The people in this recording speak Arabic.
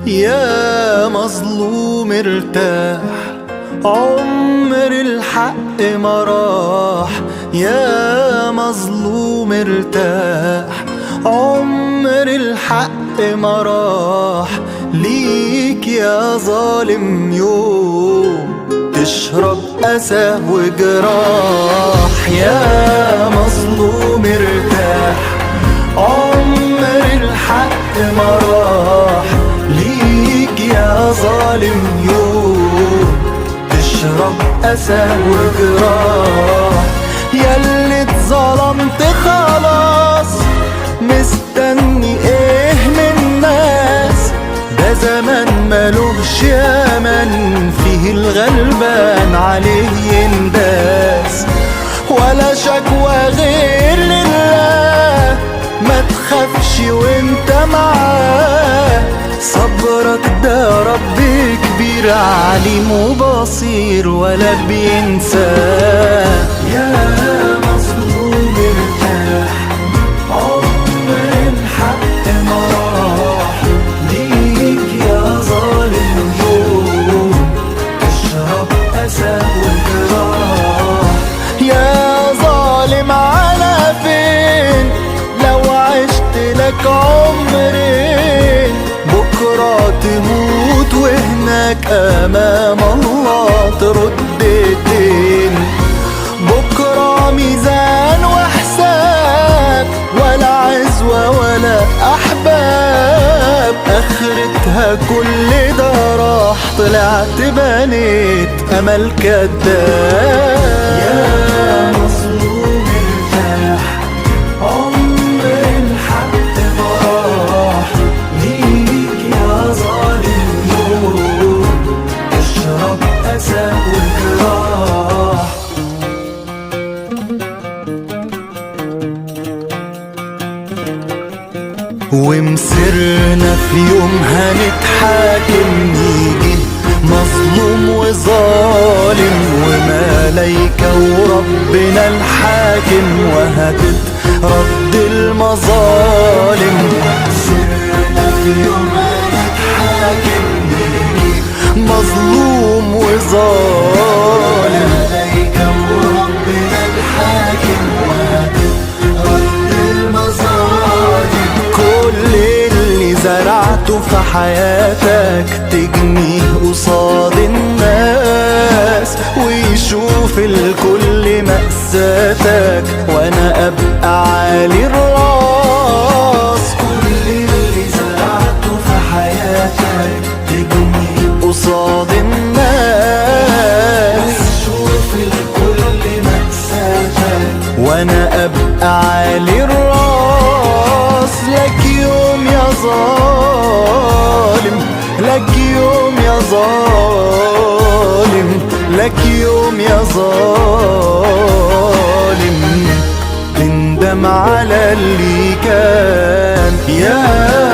يا مظلوم ارتاح، عمر الحق ما راح. يا مظلوم ارتاح، عمر الحق ما راح. ليك يا ظالم يوم تشرب أسى وجراح. يا مظلوم ارتاح، عمر الحق ما راح. ليك يا ظالم يوم تشرب أسى وجراح. ياللي اتظلمت خلاص، مستني ايه من الناس؟ ده زمان ملوش يمن، فيه الغلبان عليه ينداس. ولا شكوى غير لله، ما تخافش وانت معاه. صبرك ده رب كبير عليم وبصير ولا بينساه. يا مظلوم ارتاح، عمر الحق ما راح. ليك يا ظالم يوم تشرب أسى وجراح. يا ظالم على فين لو عشت لك عمرين؟ بكرة تموت وهناك أمام الله ترد الدين. بكرة ميزان وحساب، ولا عزوة ولا أحباب. آخرتها كل ده راح، طلعت بنيت أمل كداب. يا مظلوم ارتاح، عمر الحق ما راح. ليك يا ظالم يوم اشرب أسى وجراح. ومسرنا في يوم هنتحاكم، نيجي مظلوم وظالم وملايكة وربنا الحاكم، وهتترد المظالم. ومسرنا في يوم هنتحاكم، نيجي مظلوم وظالم، ملايكة وربنا الحاكم، وهتترد المظالم. كل اللي زرعته في حياتك تجنيه قصاد الناس، ويشوف الكل مأساتك وانا ابقى عالي الراس. كل اللي زرعته في حياتك تجنيه قصاد الناس، ويشوف الكل مأساتك وانا ابقى عالي الراس. لك يوم يا ظالم، لك يوم يا ظالم، لك يوم يا ظالم تندم على اللي كان. يا